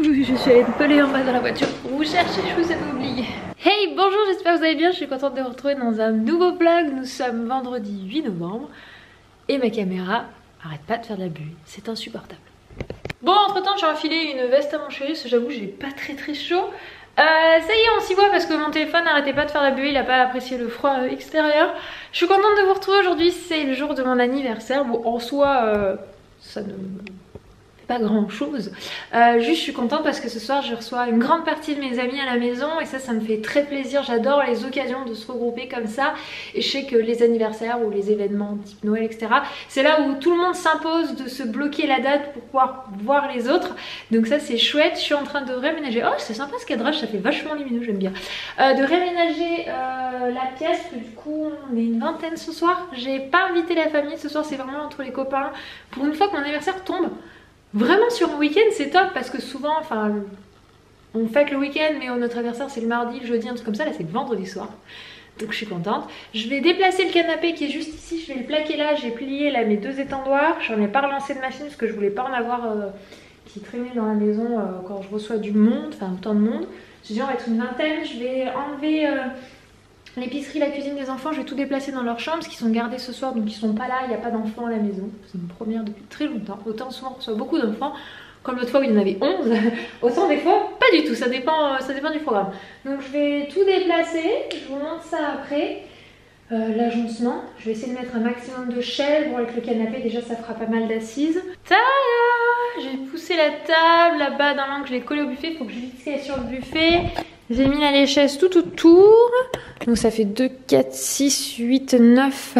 Je suis allée me peler en bas dans la voiture pour vous chercher, je vous avais oublié. Hey, bonjour, j'espère que vous allez bien, je suis contente de vous retrouver dans un nouveau vlog. Nous sommes vendredi 8 novembre et ma caméra arrête pas de faire de la buée, c'est insupportable. Bon, entre temps j'ai enfilé une veste à mon chéri, parce que j'avoue j'ai pas très chaud. Ça y est, on s'y voit parce que mon téléphone n'arrêtait pas de faire la buée, il a pas apprécié le froid extérieur. Je suis contente de vous retrouver aujourd'hui, c'est le jour de mon anniversaire. Bon, en soi, ça ne fait pas grand chose. Juste je suis contente parce que ce soir je reçois une grande partie de mes amis à la maison et ça me fait très plaisir. J'adore les occasions de se regrouper comme ça. Et je sais que les anniversaires ou les événements type Noël, etc., c'est là où tout le monde s'impose de se bloquer la date pour pouvoir voir les autres. Donc ça c'est chouette. Je suis en train de réaménager. Oh, c'est sympa ce cadrage, ça fait vachement lumineux, j'aime bien. De réaménager la pièce, parce que du coup on est une vingtaine ce soir. J'ai pas invité la famille ce soir, c'est vraiment entre les copains. Pour une fois que mon anniversaire tombe vraiment sur un week-end, c'est top parce que souvent, enfin, on fête le week-end, mais notre anniversaire c'est le mardi, le jeudi, un truc comme ça. Là, c'est le vendredi soir, donc je suis contente. Je vais déplacer le canapé qui est juste ici. Je vais le plaquer là. J'ai plié là mes deux étendoirs. J'en ai pas relancé de machine parce que je voulais pas en avoir qui traînait dans la maison quand je reçois du monde, enfin autant de monde. J'ai dit on va être une vingtaine. Je vais enlever l'épicerie, la cuisine des enfants, je vais tout déplacer dans leur chambre parce qu'ils sont gardés ce soir, donc ils sont pas là, il n'y a pas d'enfants à la maison. C'est une première depuis très longtemps. Autant souvent on reçoit beaucoup d'enfants, comme l'autre fois où il y en avait 11, autant des fois pas du tout, ça dépend du programme. Donc je vais tout déplacer, je vous montre ça après. L'agencement, je vais essayer de mettre un maximum de chaises. Bon, avec le canapé déjà ça fera pas mal d'assises. Tada! J'ai poussé la table là-bas dans l'angle, je l'ai collée au buffet, il faut que je vide ce qu'il y a sur le buffet. J'ai mis là les chaises tout autour. Donc ça fait 2, 4, 6, 8, 9.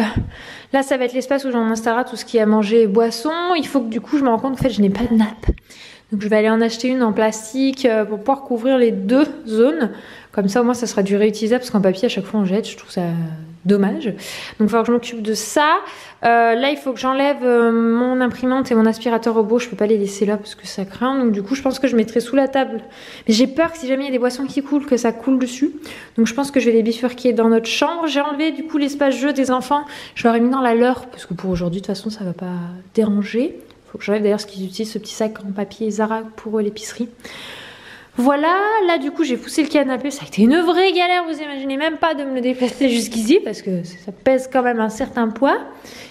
Là ça va être l'espace où j'en installerai tout ce qui est à manger et boisson. Il faut que du coup je me rends compte qu'en fait je n'ai pas de nappe. Donc je vais aller en acheter une en plastique pour pouvoir couvrir les deux zones. Comme ça au moins ça sera du réutilisable parce qu'en papier à chaque fois on jette, je trouve ça dommage. Donc il va falloir que je m'occupe de ça. Là il faut que j'enlève mon imprimante et mon aspirateur robot. Je peux pas les laisser là parce que ça craint. Donc du coup je pense que je mettrai sous la table. Mais j'ai peur que si jamais il y a des boissons qui coulent, que ça coule dessus. Donc je pense que je vais les bifurquer dans notre chambre. J'ai enlevé du coup l'espace jeu des enfants. Je leur ai mis dans la leur parce que pour aujourd'hui de toute façon ça va pas déranger. Faut que j'enlève d'ailleurs ce qu'ils utilisent, ce petit sac en papier Zara pour l'épicerie. Voilà, là du coup j'ai poussé le canapé, ça a été une vraie galère, vous imaginez même pas de me le déplacer jusqu'ici parce que ça pèse quand même un certain poids.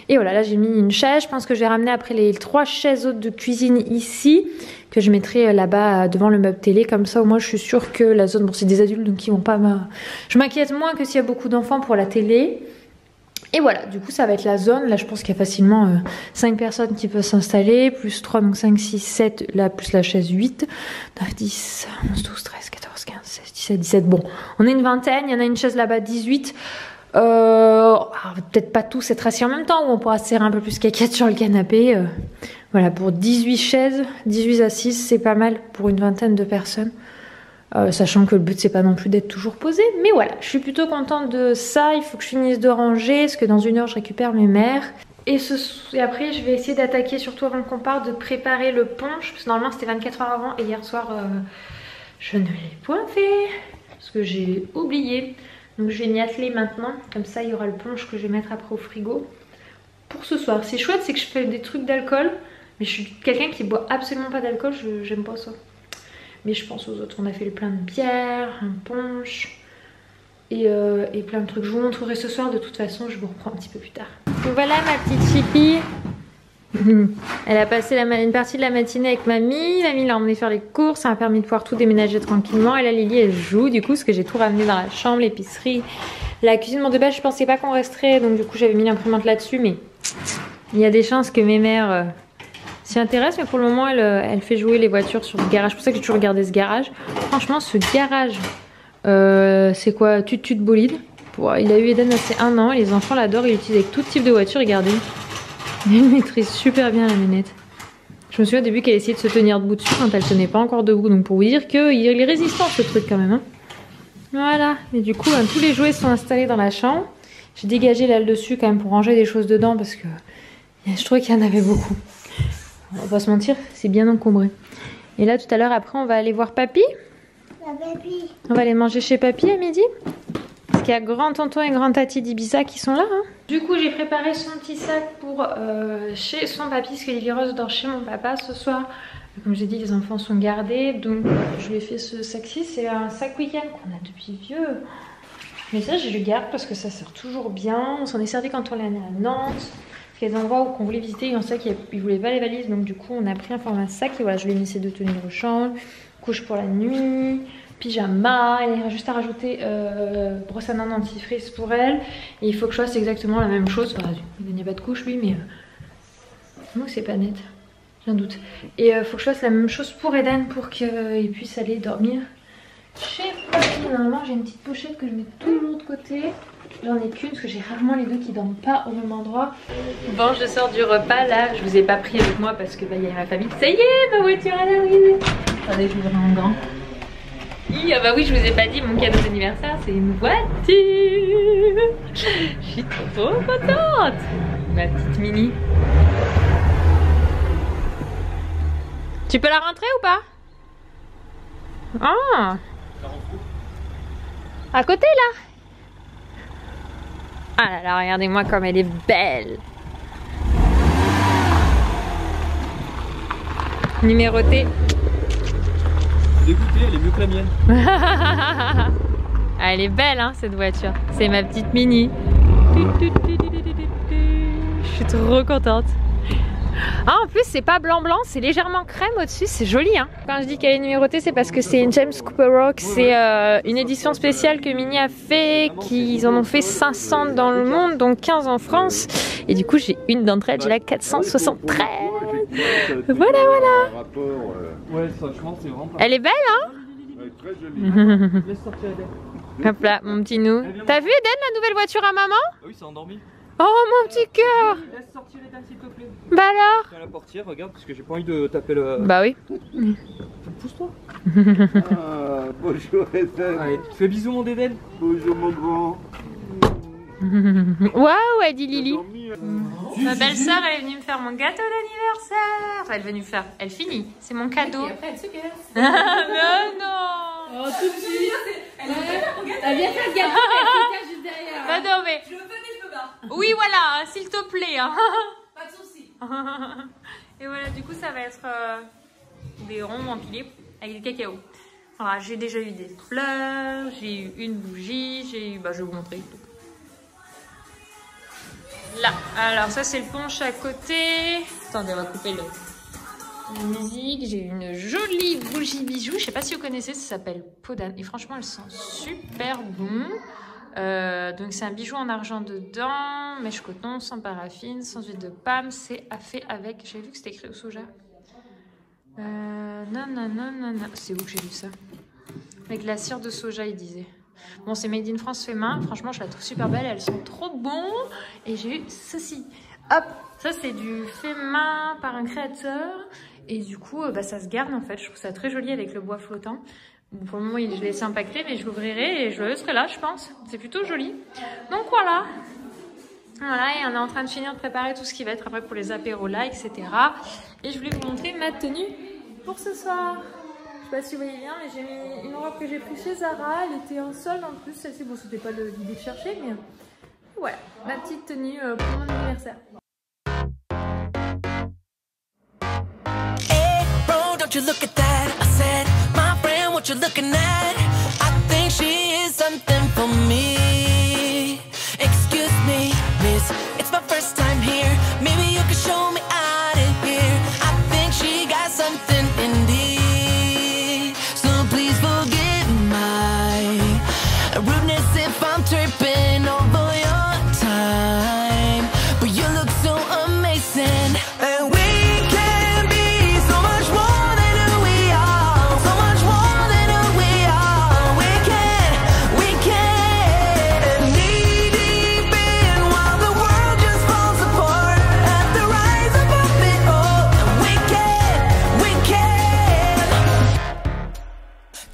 Et voilà, là j'ai mis une chaise, je pense que je vais ramener après les 3 chaises autres de cuisine ici, que je mettrai là-bas devant le meuble télé, comme ça au moins je suis sûre que la zone, bon c'est des adultes donc ils vont pas je m'inquiète moins que s'il y a beaucoup d'enfants pour la télé. Et voilà, du coup ça va être la zone, là je pense qu'il y a facilement 5 personnes qui peuvent s'installer, plus 3, donc 5, 6, 7, là plus la chaise 8, 9, 10, 11, 12, 13, 14, 15, 16, 17, 17, bon, on est une vingtaine, il y en a une chaise là-bas 18, peut-être pas tous être assis en même temps, ou on pourra se serrer un peu plus qu'à sur le canapé, voilà, pour 18 chaises, 18 assises, c'est pas mal pour une vingtaine de personnes. Sachant que le but c'est pas non plus d'être toujours posé, mais voilà, je suis plutôt contente de ça. Il faut que je finisse de ranger parce que dans 1 heure je récupère mes mères et après je vais essayer d'attaquer, surtout avant qu'on parte, de préparer le punch parce que normalement c'était 24 heures avant et hier soir je ne l'ai point fait parce que j'ai oublié. Donc je vais m'y atteler maintenant, comme ça il y aura le punch que je vais mettre après au frigo pour ce soir. C'est chouette, c'est que je fais des trucs d'alcool, mais je suis quelqu'un qui boit absolument pas d'alcool, j'aime pas ça. Mais je pense aux autres, on a fait le plein de bière, un punch et plein de trucs. Je vous montrerai ce soir, de toute façon je vous reprends un petit peu plus tard. Donc voilà ma petite Chippy. Elle a passé une partie de la matinée avec mamie. Mamie l'a emmenée faire les courses, ça m'a permis de pouvoir tout déménager tranquillement. Et là Lily elle joue du coup, parce que j'ai tout ramené dans la chambre, l'épicerie, la cuisine. Bon de base je pensais pas qu'on resterait, donc du coup j'avais mis l'imprimante là-dessus. Mais il y a des chances que mes mères... s'y intéresse, mais pour le moment elle fait jouer les voitures sur le garage. C'est pour ça que j'ai toujours regardé ce garage. Franchement ce garage c'est quoi, Tut bolide. Il a eu Eden c'est 1 an et les enfants l'adorent, ils l'utilisent avec tout type de voiture. Regardez, il maîtrise super bien la manette. Je me souviens au début qu'elle essayait de se tenir debout dessus quand elle tenait pas encore debout, donc pour vous dire qu'il est résistant ce truc quand même hein. Voilà, et du coup tous les jouets sont installés dans la chambre. J'ai dégagé là le dessus quand même pour ranger des choses dedans parce que je trouvais qu'il y en avait beaucoup. On va pas se mentir, c'est bien encombré. Et là tout à l'heure après on va aller voir papy. On va aller manger chez papy à midi. Parce qu'il y a grand tonton et grand tati d'Ibiza qui sont là hein. Du coup j'ai préparé son petit sac pour chez son papy, parce que les virus dort chez mon papa ce soir. Comme j'ai dit, les enfants sont gardés, donc je lui ai fait ce sac-ci. C'est un sac week-end qu'on a depuis vieux. Mais ça, je le garde parce que ça sert toujours bien. On s'en est servi quand on est allé à Nantes. Parce qu'il y a des endroits où on voulait visiter, il y en a qui ne voulaient pas les valises. Donc du coup, on a pris un format sac. Et voilà, je lui ai mis ces 2 tenues de rechange. Couche pour la nuit, pyjama. Il y a juste à rajouter brosse à dents dentifrice pour elle. Et il faut que je fasse exactement la même chose. Enfin, il n'y a pas de couche lui, mais... Non, c'est pas net. J'ai un doute. Et il faut que je fasse la même chose pour Eden pour qu'il puisse aller dormir. Chez Papy, normalement j'ai une petite pochette que je mets toujours de côté. J'en ai qu'une parce que j'ai rarement les deux qui dorment pas au même endroit. Bon, je sors du repas là. Je vous ai pas pris avec moi parce que il y a ma famille. Ça y est, ma voiture elle arrive. Attendez, je vous remets en gant. Ah bah oui, je vous ai pas dit, mon cadeau d'anniversaire c'est une voiture. Je suis trop contente. Ma petite Mini. Tu peux la rentrer ou pas? Ah, à côté là. Ah là là, regardez-moi comme elle est belle. Numérotée. Dégoûtée, elle est mieux que la mienne. Ah, elle est belle hein cette voiture. C'est ma petite Mini. Je suis trop contente. Ah, en plus c'est pas blanc c'est légèrement crème au-dessus, c'est joli hein. Quand je dis qu'elle est numérotée, c'est parce que c'est une James Cooper Rock, c'est une édition spéciale que Mini a fait, qu'ils en ont fait 500 dans le monde, donc 15 en France. Et du coup j'ai une d'entre elles, j'ai la 473. Voilà. Ouais, franchement c'est vraiment pas... Elle est belle hein. Très jolie. Laisse sortir Eden. Hop là, mon petit nous. T'as vu Eden la nouvelle voiture à maman? Ah oui, c'est endormi. Oh mon petit cœur. Laisse sortir Eden s'il te plaît. Bah alors? Tiens la portière, regarde, parce que j'ai pas envie de taper le... Bah oui. Pousse-toi. Ah, bonjour Eden. Allez, fais bisous mon Eden. Bonjour mon grand. Waouh, elle dit Lily. Dormi, Ma belle-sœur, elle est venue me faire mon gâteau d'anniversaire. Enfin, elle est venue me faire. Elle finit. C'est mon cadeau. Et après, elle se casse. Mais non. Oh, tout de suite. Elle vient faire le gâteau, elle se cache juste derrière. Bah non, mais... Je veux venir, je me barre. Oui, voilà, s'il te plaît. Hein. Pas de soucis. Et voilà, du coup, ça va être des ronds empilés avec du cacao. Voilà, j'ai déjà eu des fleurs, j'ai eu une bougie, j'ai eu... Bah, je vais vous montrer. Là, alors ça c'est le punch à côté. Attendez, on va couper la musique. J'ai une jolie bougie bijou. Je sais pas si vous connaissez, ça s'appelle Podane. Et franchement, elle sent super bon. Donc c'est un bijou en argent dedans, mèche coton, sans paraffine, sans huile de palme. C'est fait avec... J'ai vu que c'était écrit au soja. Non. C'est où que j'ai vu ça? Avec la cire de soja, il disait. Bon, c'est made in France fait main. Franchement, je la trouve super belle. Elles sont trop bon. Et j'ai eu ceci. Hop, ça c'est du fait main par un créateur. Et du coup, bah, ça se garde en fait. Je trouve ça très joli avec le bois flottant. Bon, pour le moment, je l'ai laissé impacter, mais je l'ouvrirai et je le laisserai là, je pense. C'est plutôt joli. Donc voilà. Voilà, et on est en train de finir de préparer tout ce qui va être après pour les apéros là, etc. Et je voulais vous montrer ma tenue pour ce soir. Je sais pas si vous voyez bien, mais j'ai mis une robe que j'ai prise chez Zara. Elle était en solde en plus. Celle-ci, bon, c'était pas l'idée de chercher, mais voilà, ma petite tenue pour mon anniversaire. Hey, bro, don't you look at that? I said, my friend, what you looking at? I think she is something for me. Excuse me, miss, it's my first time here. Maybe you can show me out of here. I think she got something indeed. Please forgive my rudeness if I'm tripping over your time. But you look so amazing. And we can be so much more than who we are. So much more than who we are. We can. And knee deep in while the world just falls apart. At the rise above it all. And we can.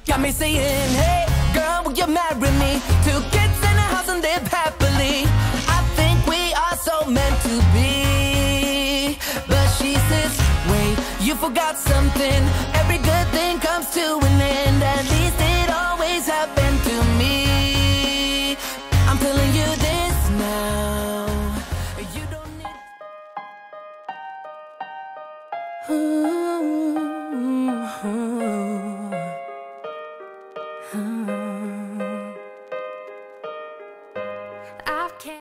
Got me saying, hey, girl, will you marry me? 2 kids in a house and live happily. I think we are so meant to be. But she says, wait, you forgot something. Every good thing comes to an